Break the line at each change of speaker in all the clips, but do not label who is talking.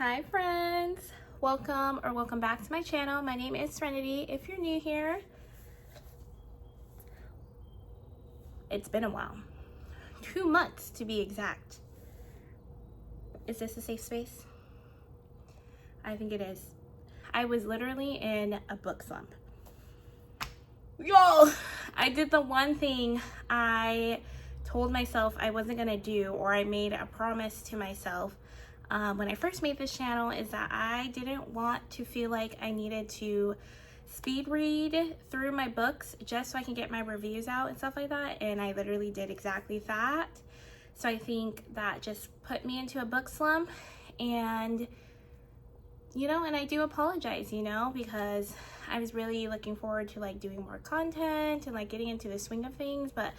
Hi friends, welcome back to my channel. My name is Serenity. If you're new here, it's been a while, 2 months to be exact. Is this a safe space? I think it is. I was literally in a book slump. Y'all, I did the one thing I told myself I wasn't gonna do, or I made a promise to myself when I first made this channel, is that I didn't want to feel like I needed to speed read through my books just so I can get my reviews out and stuff like that, and I literally did exactly that. So I think that just put me into a book slump, and and I do apologize, because I was really looking forward to like doing more content and like getting into the swing of things, but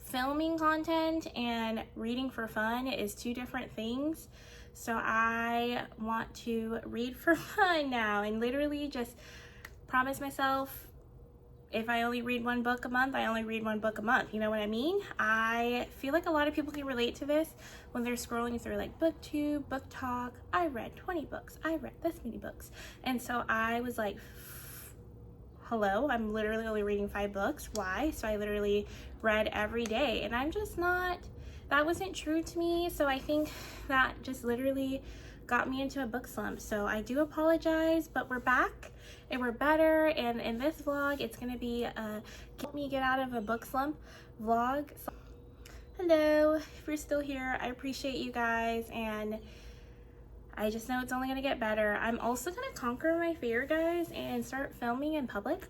filming content and reading for fun is two different things. So I want to read for fun now and literally just promise myself, if I only read one book a month, I only read one book a month. You know what I mean? I feel like a lot of people can relate to this when they're scrolling through like BookTube, BookTok. I read 20 books. I read this many books. And so I was like, hello, I'm literally only reading 5 books. Why? So I literally read every day, and I'm just not, that wasn't true to me. So I think that just literally got me into a book slump. So I do apologize, but we're back and we're better. And in this vlog, it's gonna be a help me get out of a book slump vlog. So, hello, if you're still here, I appreciate you guys, and I just know it's only gonna get better. I'm also gonna conquer my fear, guys, and start filming in public,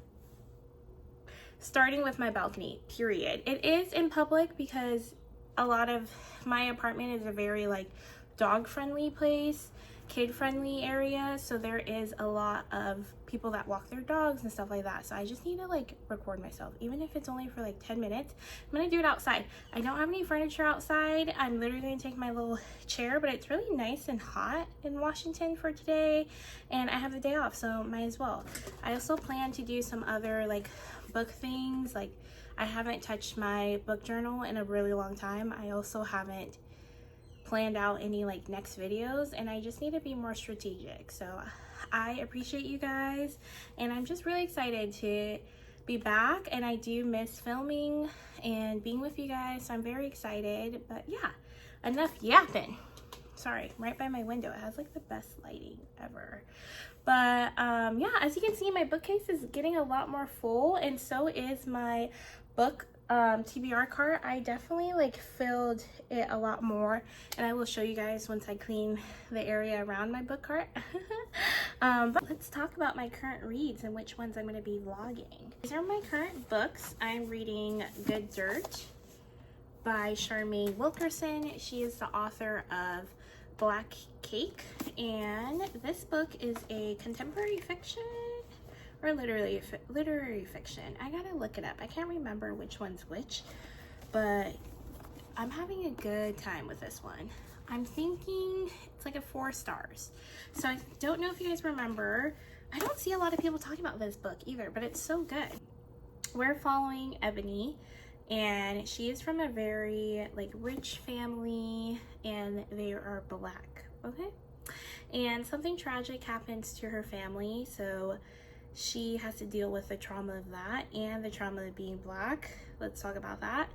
starting with my balcony, period. It is in public because a lot of my apartment is a very like dog friendly place, kid friendly area, so there is a lot of people that walk their dogs and stuff like that. So I just need to like record myself, even if it's only for like 10 minutes. I'm gonna do it outside. I don't have any furniture outside. I'm literally gonna take my little chair, but it's really nice and hot in Washington for today, and I have the day off, so might as well. I also plan to do some other like book things. Like, I haven't touched my book journal in a really long time. I also haven't planned out any like next videos, and I just need to be more strategic. So I appreciate you guys, and I'm just really excited to be back, and I do miss filming and being with you guys, so I'm very excited. But yeah, enough yapping. Sorry, right by my window, it has like the best lighting ever. But yeah, as you can see, my bookcase is getting a lot more full, and so is my book TBR cart. I definitely like filled it a lot more, and I will show you guys once I clean the area around my book cart. But let's talk about my current reads and which ones I'm going to be vlogging. These are my current books. I'm reading Good Dirt by Charmaine Wilkerson. She is the author of Black Cake, and this book is a contemporary fiction or literary fiction. I gotta look it up. I can't remember which one's which, but I'm having a good time with this one. I'm thinking it's like a 4 stars. So I don't know if you guys remember. I don't see a lot of people talking about this book either, but it's so good. We're following Ebony, and she is from a very like rich family, and they are Black, okay? And something tragic happens to her family, so she has to deal with the trauma of that and the trauma of being Black. Let's talk about that.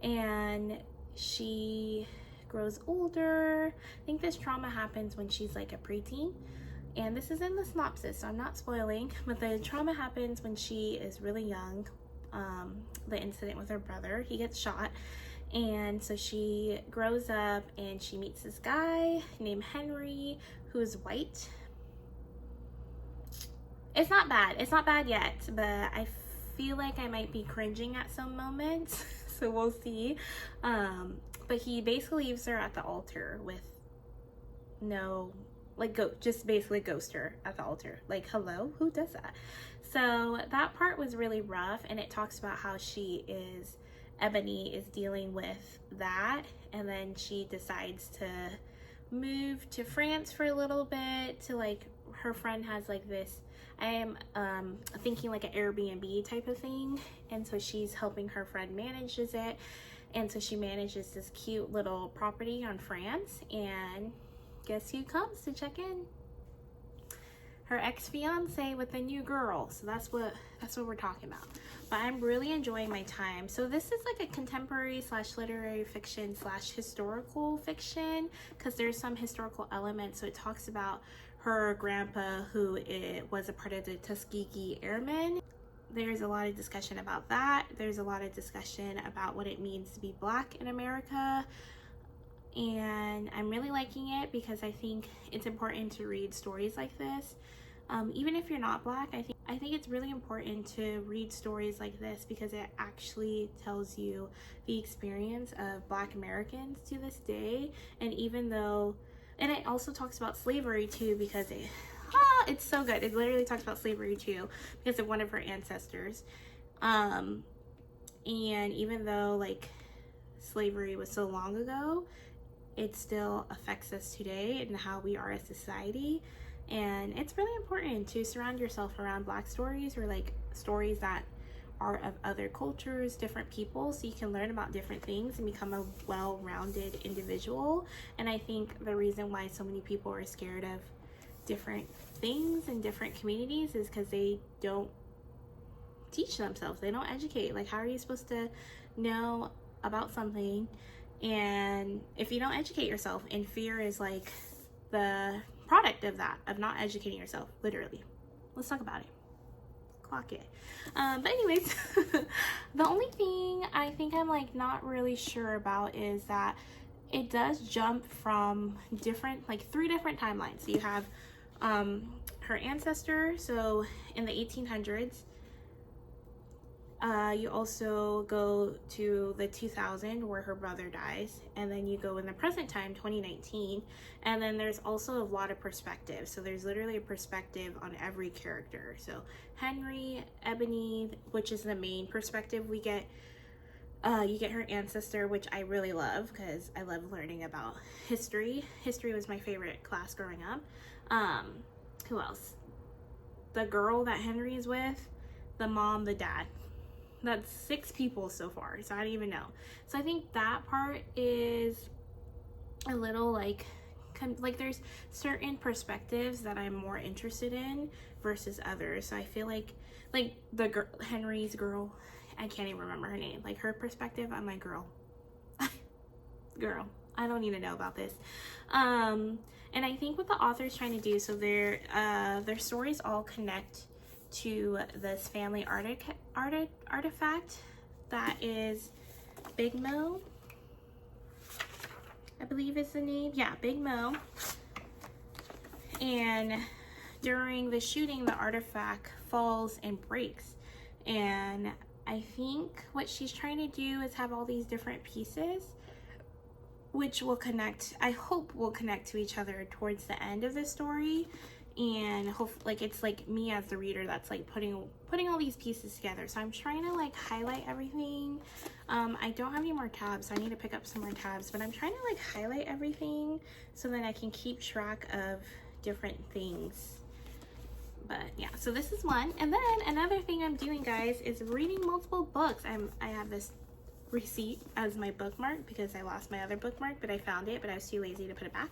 And she grows older. I think this trauma happens when she's like a preteen, and this is in the synopsis, so I'm not spoiling, but the trauma happens when she is really young. The incident with her brother, he gets shot, and so she grows up and she meets this guy named Henry who's white. It's not bad yet, but I feel like I might be cringing at some moments, so we'll see. But he basically leaves her at the altar with no, like, just basically ghost her at the altar. Like, hello, who does that? So that part was really rough, and it talks about how Ebony is dealing with that, and then she decides to move to France for a little bit to like, her friend has like this, I am thinking like an Airbnb type of thing, and so she's helping her friend manages it, and so she manages this cute little property on France, and guess who comes to check in? Her ex-fiance with a new girl. So that's what we're talking about. But I'm really enjoying my time. So this is like a contemporary / literary fiction / historical fiction, because there's some historical elements. So it talks about her grandpa, who was a part of the Tuskegee Airmen. There's a lot of discussion about that. There's a lot of discussion about what it means to be Black in America. And I'm really liking it because I think it's important to read stories like this. Even if you're not Black, I think it's really important to read stories like this because it actually tells you the experience of Black Americans to this day. And it also talks about slavery too, because it's so good. It literally talks about slavery too because of one of her ancestors. And even though like slavery was so long ago, it still affects us today and how we are as society. And it's really important to surround yourself around Black stories, or like stories that are of other cultures, different people, so you can learn about different things and become a well-rounded individual. And I think the reason why so many people are scared of different things in different communities is because they don't teach themselves, they don't educate. Like, how are you supposed to know about something and if you don't educate yourself? And fear is like the product of that, of not educating yourself, literally. Let's talk about it. Clock it. But anyways, the only thing I think I'm like not really sure about is that it does jump from like 3 different timelines. So you have her ancestor, so in the 1800s. You also go to the 2000 where her brother dies, and then you go in the present time, 2019, and then there's also a lot of perspective. So there's literally a perspective on every character. So Henry, Ebony, which is the main perspective we get. You get her ancestor, which I really love because I love learning about history. History was my favorite class growing up. Who else? The girl that Henry's with, the mom, the dad. That's 6 people so far, so I don't even know. So I think that part is a little like there's certain perspectives that I'm more interested in versus others. So I feel like the girl, Henry's girl, I can't even remember her name. Like her perspective, I'm like, girl, I don't need to know about this. And I think what the author's trying to do, so their stories all connect to this family artifact that is Big Mo, I believe is the name. Yeah, Big Mo. And during the shooting, the artifact falls and breaks. And I think what she's trying to do is have all these different pieces which will connect, I hope will connect to each other towards the end of the story. And like it's like me as the reader that's like putting all these pieces together. So I'm trying to like highlight everything. I don't have any more tabs, so I need to pick up some more tabs, but I'm trying to like highlight everything so that I can keep track of different things. But yeah, so this is one. And then another thing I'm doing, guys, is reading multiple books. I have this receipt as my bookmark because I lost my other bookmark, but I found it, but I was too lazy to put it back.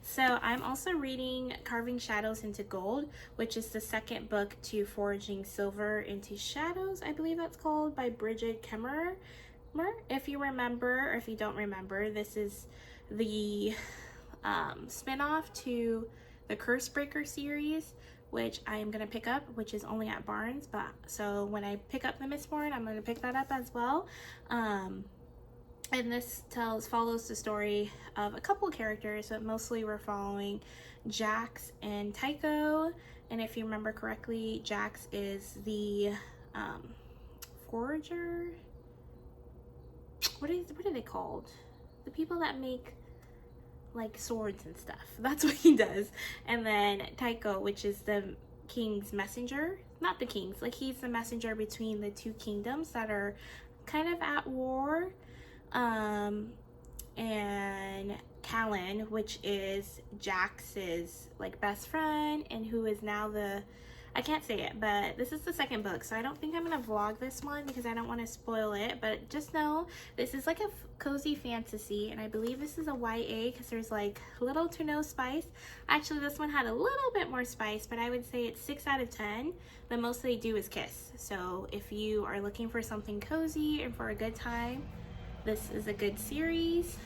So I'm also reading Carving Shadows into Gold, which is the second book to Forging Silver into Shadows, I believe that's called, by Bridget Kemmerer. If you remember, or if you don't remember, this is the spin-off to the Cursebreaker series, which I am going to pick up, which is only at Barnes. But so when I pick up the Mistborn, I'm going to pick that up as well. And this follows the story of a couple characters, but mostly we're following Jax and Tycho. And if you remember correctly, Jax is the forager. What are they called? The people that make like swords and stuff. That's what he does. And then Tycho, which is the king's messenger. Not the king's, like he's the messenger between the two kingdoms that are kind of at war. And Callan, which is Jax's like best friend, and who is now I can't say it, but this is the second book, so I don't think I'm gonna vlog this one because I don't want to spoil it. But just know this is like a cozy fantasy, and I believe this is a YA because there's like little to no spice. Actually, this one had a little bit more spice, but I would say it's 6 out of 10. The most they do is kiss. So if you are looking for something cozy and for a good time, this is a good series.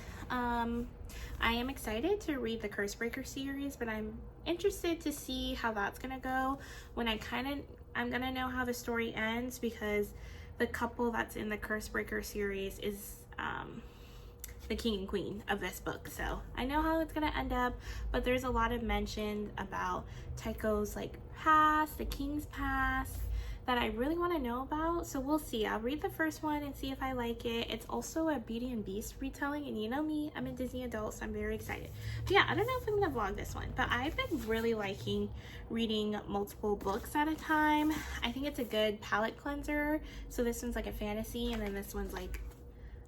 I am excited to read the Cursebreaker series, but I'm interested to see how that's gonna go when I'm gonna know how the story ends, because the couple that's in the Cursebreaker series is the king and queen of this book. So I know how it's gonna end up, but there's a lot of mention about Tycho's like past, the king's past, that I really want to know about. So we'll see. I'll read the first one and see if I like it. It's also a Beauty and Beast retelling, and you know me, I'm a Disney adult, so I'm very excited. But yeah, I don't know if I'm gonna vlog this one, but I've been really liking reading multiple books at a time. I think it's a good palette cleanser. So this one's like a fantasy, and then this one's like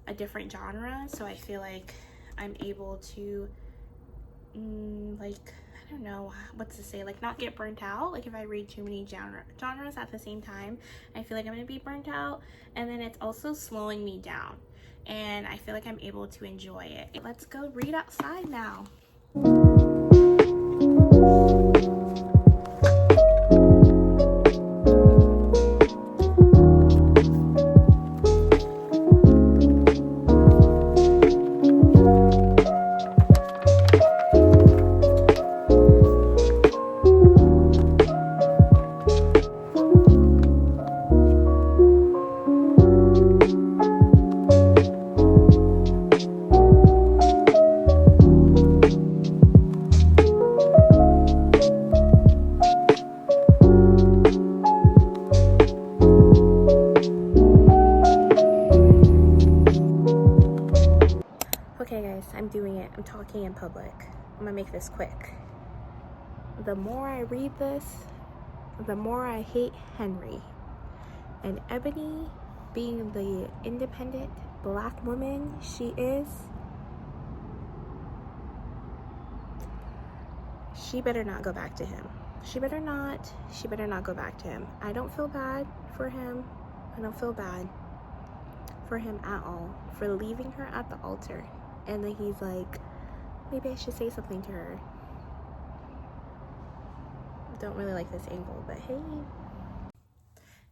a different genre, so I feel like I'm able to like, I don't know what to say, like not get burnt out. Like if I read too many genres at the same time, I feel like I'm gonna be burnt out. And then it's also slowing me down, and I feel like I'm able to enjoy it. Let's go read outside now. Okay guys, I'm doing it. I'm talking in public. I'm gonna make this quick. The more I read this, the more I hate Henry. And Ebony, being the independent black woman she is, she better not go back to him. She better not go back to him. I don't feel bad for him. I don't feel bad for him at all for leaving her at the altar. And then he's like, maybe I should say something to her. Don't really like this angle, but hey.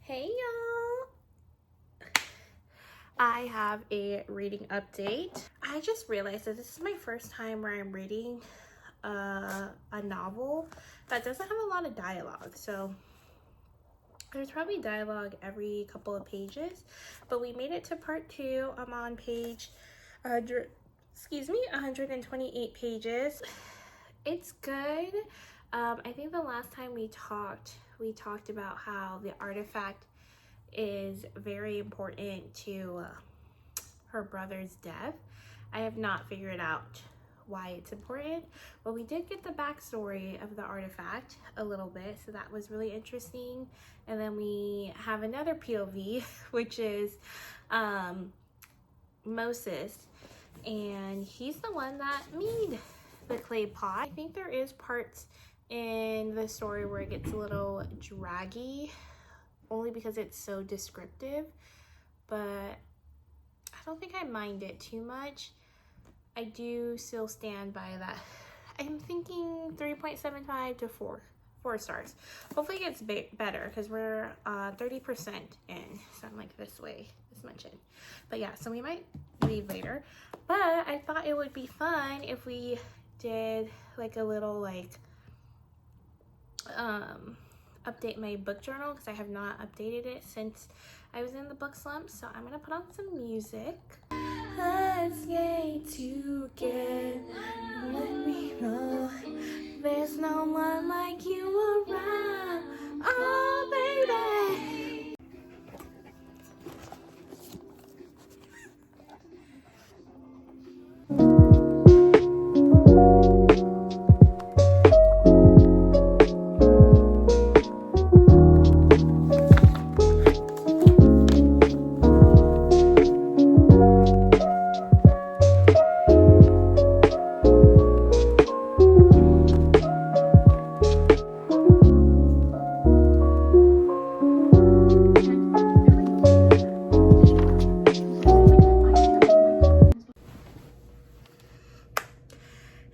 Hey y'all. I have a reading update. I just realized that this is my first time where I'm reading a novel that doesn't have a lot of dialogue. So there's probably dialogue every couple of pages, but we made it to part 2. I'm on page 128 pages. It's good. I think the last time we talked about how the artifact is very important to her brother's death. I have not figured out why it's important, but we did get the backstory of the artifact a little bit, so that was really interesting. And then we have another POV, which is Moses, and he's the one that made the clay pot. I think there is parts in the story where it gets a little draggy, only because it's so descriptive, but I don't think I mind it too much. I do still stand by that. I'm thinking 3.75 to 4 stars. Hopefully it gets better because we're 30% in, so I'm like this much in. But yeah, so we might leave later, but I thought it would be fun if we did like a little like update my book journal, because I have not updated it since I was in the book slump. So I'm gonna put on some music. Let's stay together when we know there's no one like you around. Oh baby,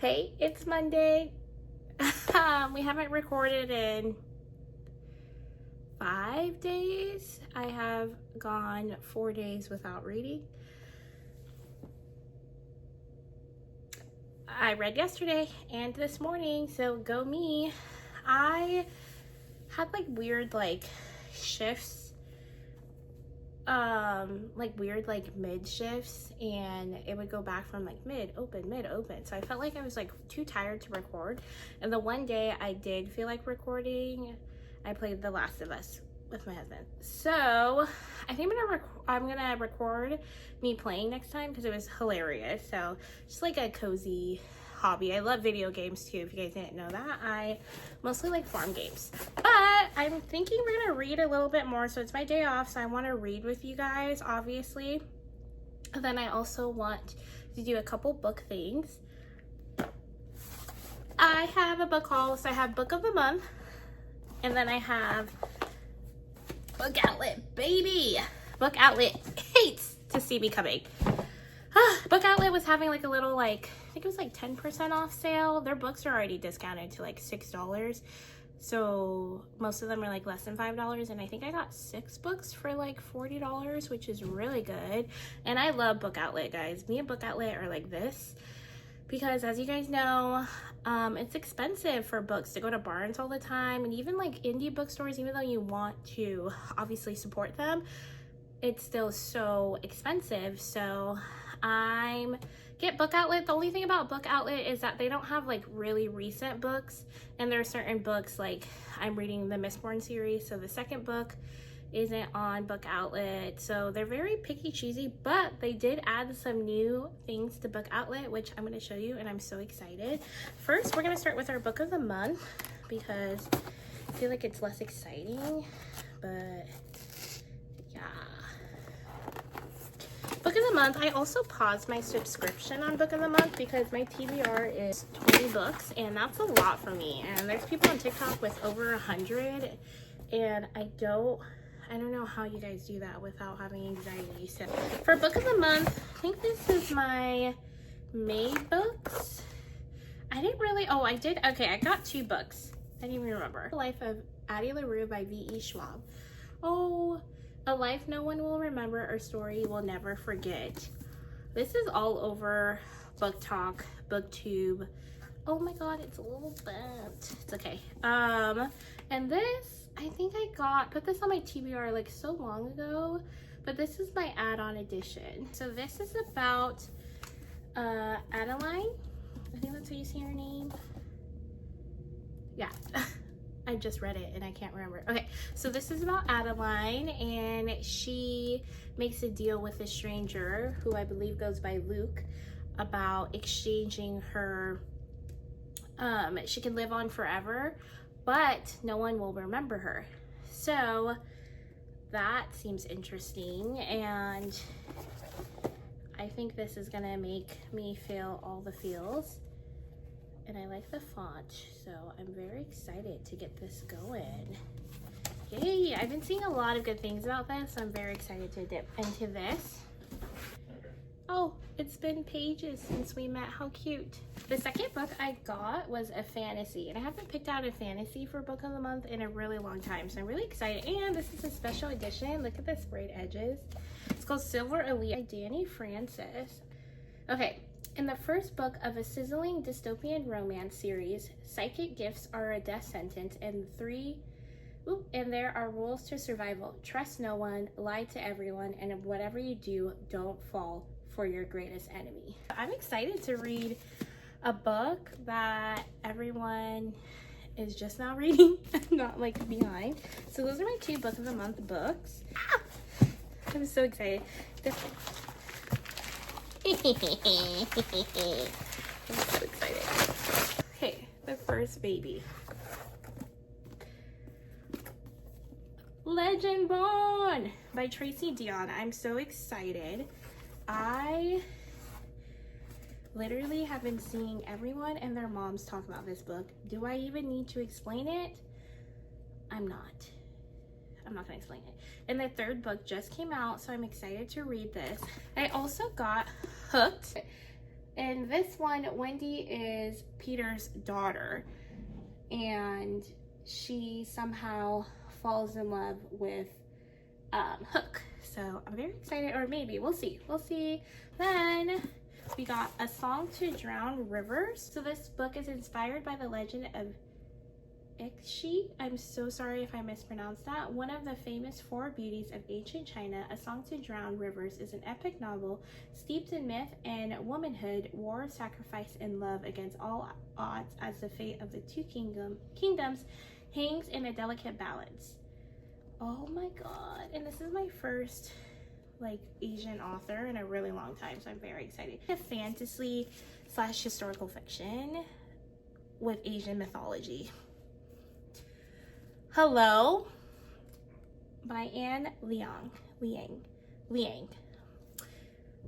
Hey, it's Monday. We haven't recorded in 5 days. I have gone 4 days without reading. I read yesterday and this morning, so go me. I had like weird shifts, weird mid shifts, and it would go back from like mid open. So I felt like I was like too tired to record. And the one day I did feel like recording, I played The Last of Us with my husband. So I think I'm gonna record me playing next time because it was hilarious. So just like a cozy hobby. I love video games too, if you guys didn't know that. I mostly like farm games, but I'm thinking we're gonna read a little bit more. So it's my day off, so I want to read with you guys, obviously. And then I also want to do a couple book things. I have a book haul, so I have book of the month, and then I have Book Outlet, baby. Book Outlet hates to see me coming. Book Outlet was having like a little I think it was like 10% off sale. Their books are already discounted to like $6. So most of them are like less than $5. And I think I got 6 books for like $40, which is really good. And I love Book Outlet, guys. Me and Book Outlet are like this. Because as you guys know, it's expensive for books to go to Barnes all the time. And even like indie bookstores, even though you want to obviously support them, it's still so expensive. So get Book Outlet. The only thing about Book Outlet is that they don't have like really recent books, and there are certain books, like I'm reading the Mistborn series, so the second book isn't on Book Outlet. So they're very picky choosy, but they did add some new things to Book Outlet, which I'm going to show you, and I'm so excited. First, we're going to start with our book of the month because I feel like it's less exciting, but yeah. Book of the month. I also paused my subscription on Book of the Month because my TBR is 20 books, and that's a lot for me. And there's people on TikTok with over 100, and I don't know how you guys do that without having anxiety. So for Book of the Month, I think this is my May books. I didn't really, I did, okay, I got 2 books. I didn't even remember. The Life of Addie LaRue by V.E. Schwab. Oh, A Life No One Will Remember, a Story You Will Never Forget. This is all over Book Talk, BookTube. Oh my god, it's a little bent. It's okay. And this, I think I put this on my TBR like so long ago, but this is my add-on edition. So this is about Adeline. I think that's how you say her name. Yeah. I just read it and I can't remember. Okay, so this is about Adeline, and she makes a deal with a stranger who I believe goes by Luke about exchanging her, she can live on forever, but no one will remember her. So that seems interesting, and I think this is gonna make me feel all the feels. And I like the font, so I'm very excited to get this going. Yay! I've been seeing a lot of good things about this, so I'm very excited to dip into this. Oh, it's been pages since we met. How cute. The second book I got was a fantasy, and I haven't picked out a fantasy for Book of the Month in a really long time, so I'm really excited. And this is a special edition. Look at the sprayed edges. It's called Silver Elite by Danny Francis. Okay. In the first book of a sizzling dystopian romance series, psychic gifts are a death sentence, and there are rules to survival. Trust no one, lie to everyone, and whatever you do, don't fall for your greatest enemy. I'm excited to read a book that everyone is just now reading, not like behind. So those are my 2 Book of the Month books. I'm so excited. I'm so excited. Okay, the first baby. Legend Born by Tracy Deonn. I'm so excited. I literally have been seeing everyone and their moms talk about this book. Do I even need to explain it? I'm not gonna explain it. And the 3rd book just came out, so I'm excited to read this. I also got Hooked. in this one, Wendy is Peter's daughter, and she somehow falls in love with Hook. So I'm very excited, or maybe we'll see. Then we got A Song to Drown Rivers. So this book is inspired by the legend of Ixi. I'm so sorry if I mispronounced that. One of the famous four beauties of ancient China, A Song to Drown Rivers is an epic novel steeped in myth and womanhood, war, sacrifice, and love against all odds, as the fate of the two kingdoms hangs in a delicate balance. Oh my god. And this is my first like Asian author in a really long time, so I'm very excited. A fantasy / historical fiction with Asian mythology. Hello by Anne Liang.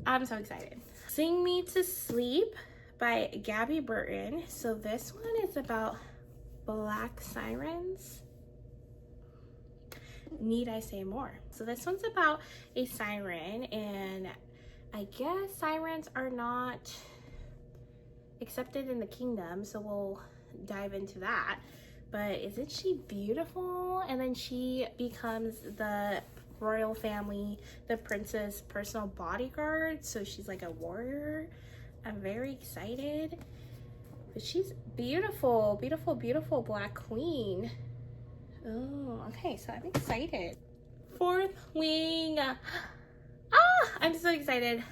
I'm so excited. Sing Me to Sleep by Gabby Burton. So this one is about black sirens. Need I say more? So this one's about a siren, and I guess sirens are not accepted in the kingdom, so we'll dive into that. But isn't she beautiful? And then she becomes the royal family, the prince's personal bodyguard, so she's like a warrior. I'm very excited. But she's beautiful, beautiful, beautiful black queen. Oh, okay, so I'm excited. Fourth Wing. I'm so excited.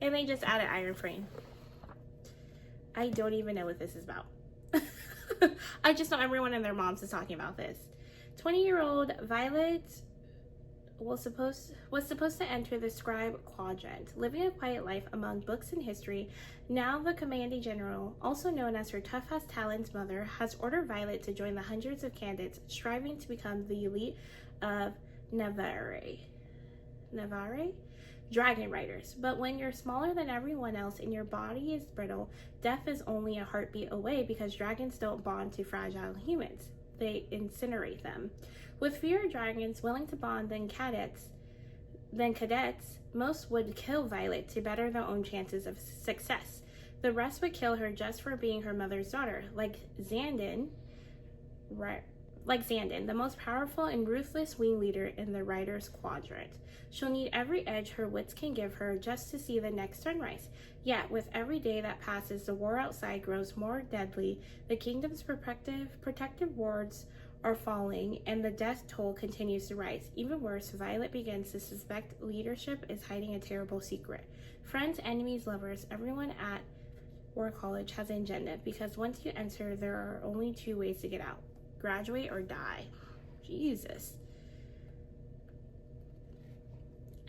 And they just added Iron Frame. I don't even know what this is about. I just know everyone and their moms is talking about this. 20-year-old Violet was supposed to enter the scribe quadrant, living a quiet life among books and history. Now the commanding general, also known as her tough-as Talon's mother, has ordered Violet to join the hundreds of candidates striving to become the elite of Navarre dragon riders. But when you're smaller than everyone else and your body is brittle, death is only a heartbeat away, because dragons don't bond to fragile humans. They incinerate them. With fewer dragons willing to bond than cadets, most would kill Violet to better their own chances of success. The rest would kill her just for being her mother's daughter, like Xandin, the most powerful and ruthless wing leader in the Riders Quadrant. She'll need every edge her wits can give her just to see the next sunrise. Yet, with every day that passes, the war outside grows more deadly. The kingdom's protective wards are falling, and the death toll continues to rise. Even worse, Violet begins to suspect leadership is hiding a terrible secret. Friends, enemies, lovers, everyone at War College has an agenda, because once you enter, there are only two ways to get out: graduate or die. Jesus.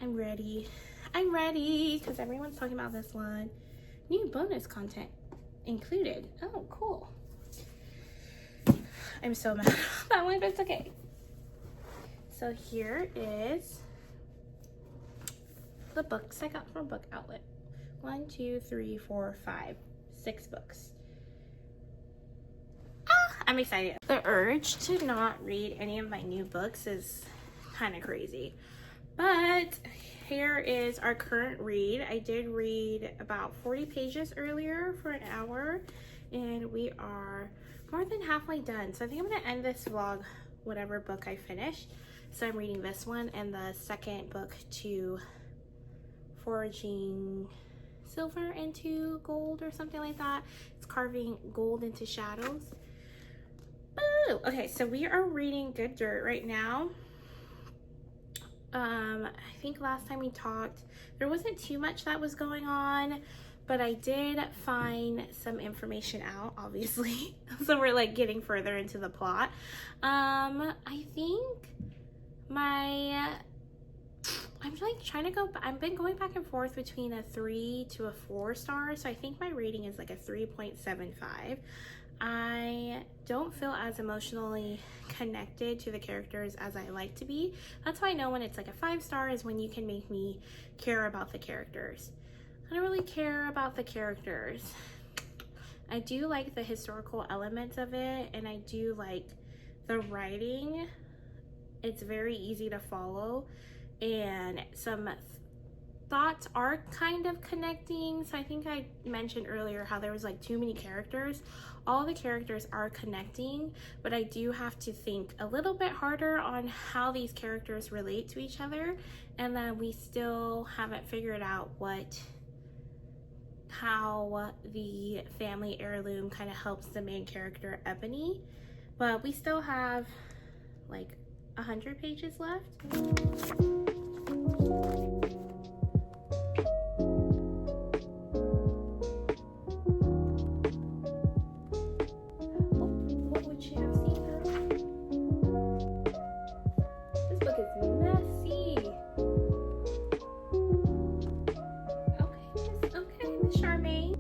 I'm ready, because everyone's talking about this one. New bonus content included. Oh, cool. I'm so mad about that one, but it's okay. So here is the books I got from Book Outlet. 1, 2, 3, 4, 5, 6 books. I'm excited. The urge to not read any of my new books is kind of crazy. But here is our current read. I did read about 40 pages earlier for an hour, and we are more than halfway done. So I think I'm gonna end this vlog whatever book I finish. So I'm reading this one and the second book to Forging Silver into Gold or something like that. It's Carving Gold into Shadows. Boo! Okay, so we are reading Good Dirt right now. I think last time we talked, there wasn't too much that was going on, but I did find some information out, obviously. So we're like getting further into the plot. I think I'm like trying to go, I've been going back and forth between a 3 to a 4 star. So I think my rating is like a 3.75. I don't feel as emotionally connected to the characters as I like to be. That's why I know when it's like a 5 star is when you can make me care about the characters. I don't really care about the characters. I do like the historical elements of it, and I do like the writing. It's very easy to follow, and some thoughts are kind of connecting. So I think I mentioned earlier how there was like too many characters. All the characters are connecting, but I do have to think a little bit harder on how these characters relate to each other, and then we still haven't figured out how the family heirloom kind of helps the main character Ebony, but we still have like 100 pages left. What would she have seen her? This book is messy. Okay, Miss Charmaine.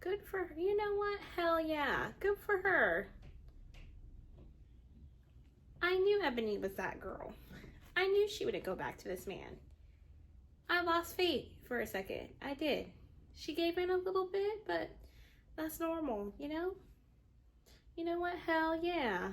Good for her. You know what? Hell yeah. Good for her. I knew Ebony was that girl. I knew she wouldn't go back to this man. I lost faith for a second. I did. She gave in a little bit, but that's normal, you know? You know what? Hell yeah.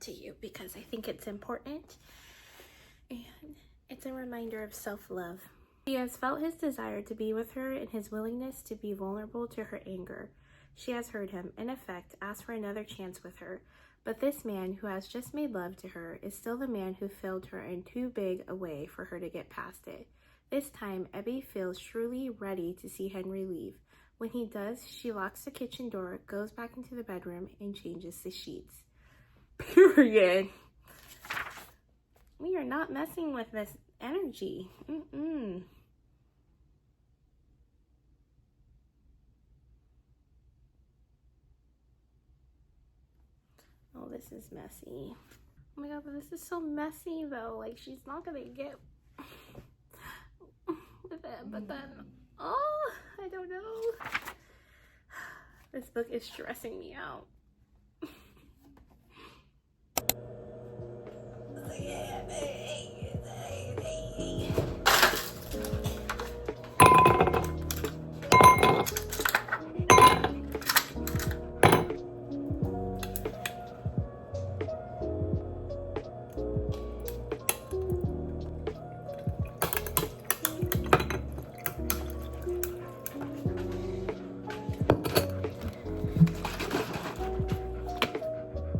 To you because I think it's important, and it's a reminder of self-love. He has felt his desire to be with her and his willingness to be vulnerable to her anger. She has heard him, in effect, ask for another chance with her, but this man who has just made love to her is still the man who failed her in too big a way for her to get past it. This time, Abby feels truly ready to see Henry leave. When he does, she locks the kitchen door, goes back into the bedroom, and changes the sheets. Period. We are not messing with this energy. Oh, this is messy. Oh my god, but this is so messy though. Like, she's not gonna get with it, but then, oh, I don't know. This book is stressing me out.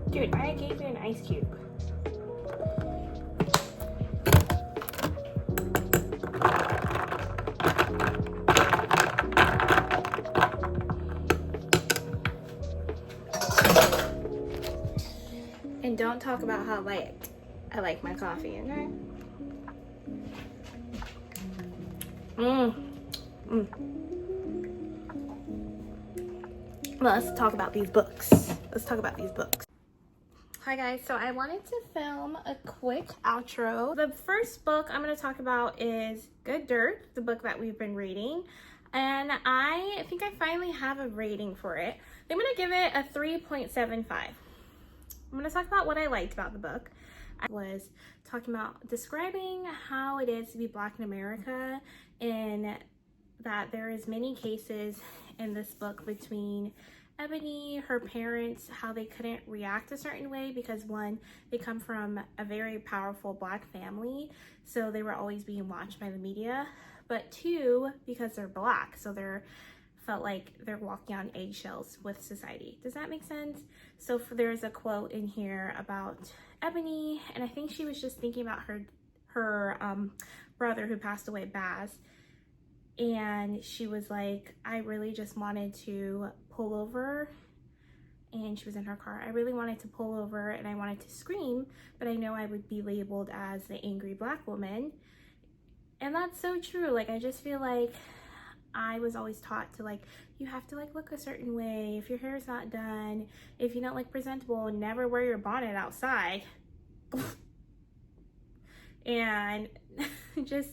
Dude, I gave you an ice cube. And don't talk about how light I like my coffee, okay? Well, let's talk about these books. Hi guys, so I wanted to film a quick outro. The first book I'm going to talk about is Good Dirt, the book that we've been reading. And I think I finally have a rating for it. I'm going to give it a 3.75. I'm going to talk about what I liked about the book. I was talking about describing how it is to be Black in America, and that there is many cases in this book between Ebony, her parents, how they couldn't react a certain way because one, they come from a very powerful Black family, so they were always being watched by the media, but two, because they're Black, so they're felt like they're walking on eggshells with society. Does that make sense? So there's a quote in here about Ebony, and I think she was just thinking about her brother who passed away, Baz, and she was like, I really just wanted to pull over and she was in her car, I really wanted to pull over and I wanted to scream, but I know I would be labeled as the angry Black woman. And that's so true. Like, I just feel like I was always taught to, like, you have to, like, look a certain way. If your hair is not done, if you don't look presentable, never wear your bonnet outside. And just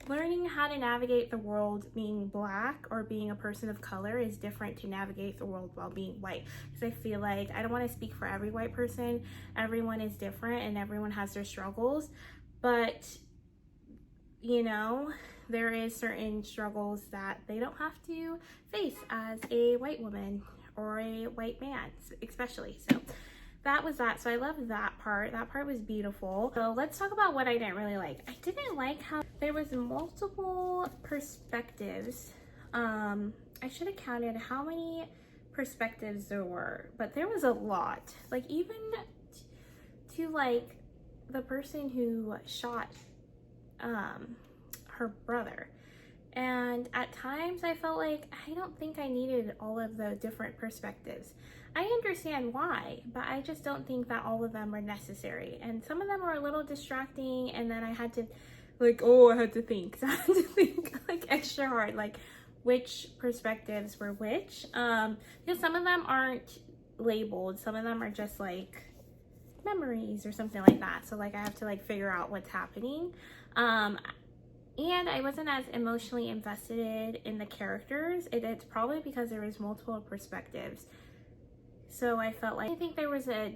learning how to navigate the world being Black or being a person of color is different to navigate the world while being white. Because I feel like, I don't want to speak for every white person. Everyone is different and everyone has their struggles. But, you know, there is certain struggles that they don't have to face as a white woman or a white man, especially. So that was that. So I loved that part. That part was beautiful. So let's talk about what I didn't really like. I didn't like how there was multiple perspectives. I should have counted how many perspectives there were, but there was a lot. Like, even to like the person who shot her brother. And at times I felt like I don't think I needed all of the different perspectives. I understand why, but I just don't think that all of them are necessary. And some of them are a little distracting, and then I had to like, I had to think. So I had to think like extra hard, like which perspectives were which. Because some of them aren't labeled. Some of them are just like memories or something like that. So like I have to like figure out what's happening. And I wasn't as emotionally invested in the characters. It's probably because there was multiple perspectives. So I felt like, I think there was I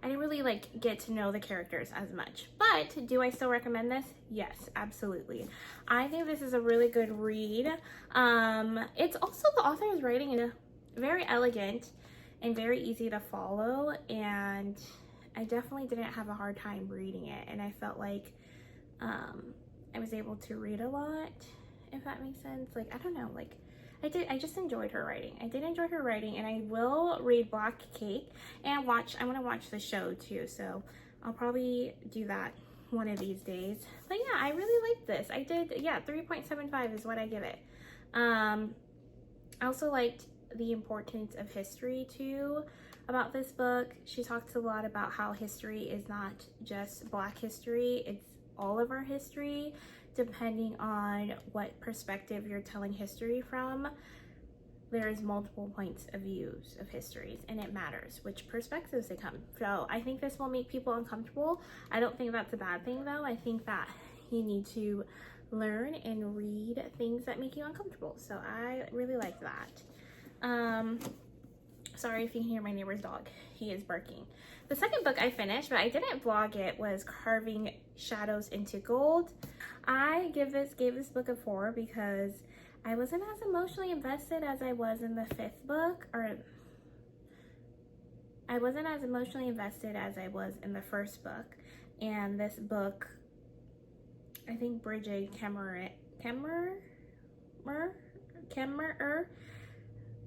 didn't really like get to know the characters as much. But do I still recommend this? Yes, absolutely. I think this is a really good read. It's also, the author is writing in a very elegant and very easy to follow. And I definitely didn't have a hard time reading it. And I felt like I was able to read a lot, if that makes sense. Like, I don't know, like I just enjoyed her writing. I did enjoy her writing, and I will read Black Cake and I want to watch the show too, so I'll probably do that one of these days. But yeah, I really liked this. I did, yeah, 3.75 is what I give it. I also liked the importance of history too about this book. She talks a lot about how history is not just Black history, it's all of our history, depending on what perspective you're telling history from. There's multiple points of views of histories, and it matters which perspectives they come. So I think this will make people uncomfortable. I don't think that's a bad thing though. I think that you need to learn and read things that make you uncomfortable. So I really like that. Sorry if you can hear my neighbor's dog. He is barking. The second book I finished, but I didn't vlog it, was Carving Shadows into Gold. I gave this book a 4 because I wasn't as emotionally invested as I was in the fifth book, or I wasn't as emotionally invested as I was in the first book. And this book, I think Bridget Kemmerer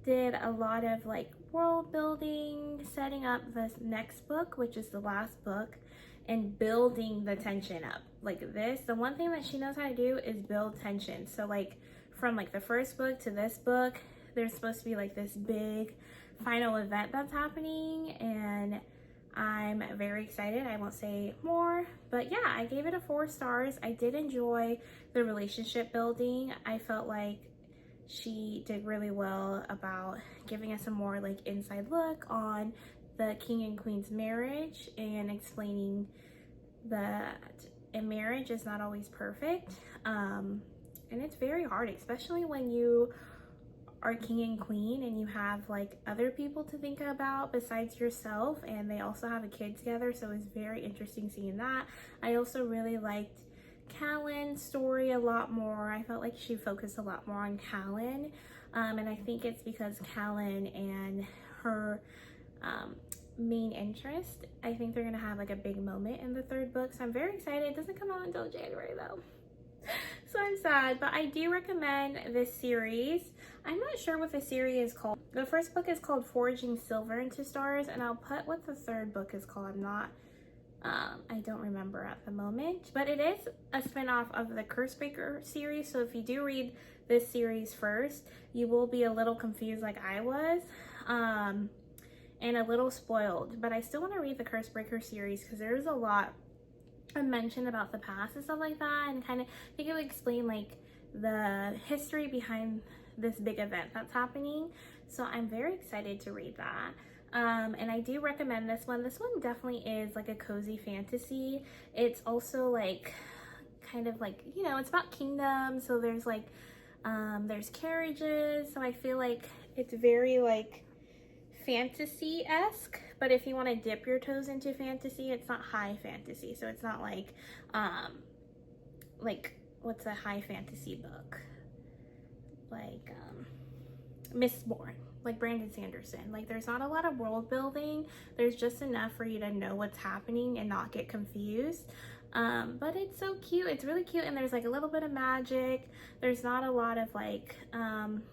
did a lot of like world building, setting up this next book, which is the last book, and building the tension up. Like this, the one thing that she knows how to do is build tension. So like from like the first book to this book, there's supposed to be like this big final event that's happening, and I'm very excited. I won't say more, but yeah, I gave it a 4 stars. I did enjoy the relationship building. I felt like she did really well about giving us a more like inside look on the king and queen's marriage, and explaining that a marriage is not always perfect. And it's very hard, especially when you are king and queen and you have like other people to think about besides yourself, and they also have a kid together. So it's very interesting seeing that. I also really liked Callan's story a lot more. I felt like she focused a lot more on Callan, and I think it's because Callan and her main interest, I think they're gonna have like a big moment in the third book. So I'm very excited. It doesn't come out until January though, so I'm sad, but I do recommend this series. I'm not sure what the series is called. The first book is called Forging Silver into Stars, and I'll put what the third book is called. I don't remember at the moment, but it is a spin-off of the Cursebreaker series. So if you do read this series first, you will be a little confused like I was. and a little spoiled, but I still want to read the Curse Breaker series because there's a lot of mention about the past and stuff like that, and kind of I think it would explain like the history behind this big event that's happening. So I'm very excited to read that. And I do recommend this one. This one definitely is like a cozy fantasy. It's also like kind of like, you know, it's about kingdoms, so there's like there's carriages, so I feel like it's very like fantasy-esque, but if you want to dip your toes into fantasy, it's not high fantasy. So it's not like what's a high fantasy book, like Mistborn, like Brandon Sanderson. Like there's not a lot of world building, there's just enough for you to know what's happening and not get confused. But it's so cute, it's really cute, and there's like a little bit of magic. There's not a lot of like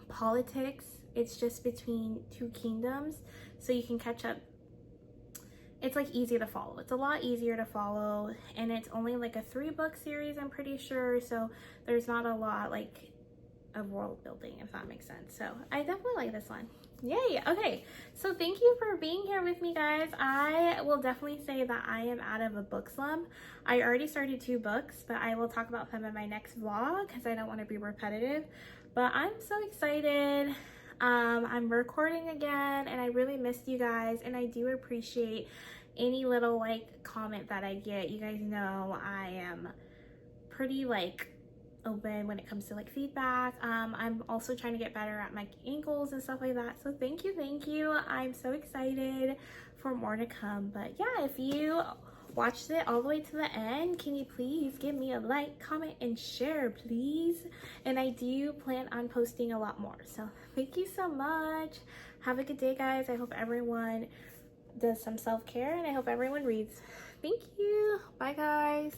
politics. It's just between two kingdoms, so you can catch up. It's like easy to follow. It's a lot easier to follow, and it's only like a 3-book series, I'm pretty sure, so there's not a lot like of world building, if that makes sense. So I definitely like this one. Yay. Okay, so thank you for being here with me, guys. I will definitely say that I am out of a book slump. I already started 2 books, but I will talk about them in my next vlog because I don't want to be repetitive. But I'm so excited. I'm recording again, and I really missed you guys, and I do appreciate any little like comment that I get. You guys know I am pretty like open when it comes to like feedback. I'm also trying to get better at my angles and stuff like that, so thank you. I'm so excited for more to come. But yeah, if you watched it all the way to the end, can you please give me a like, comment, and share, please? And I do plan on posting a lot more, so thank you so much. Have a good day, guys. I hope everyone does some self-care, and I hope everyone reads. Thank you. Bye, guys.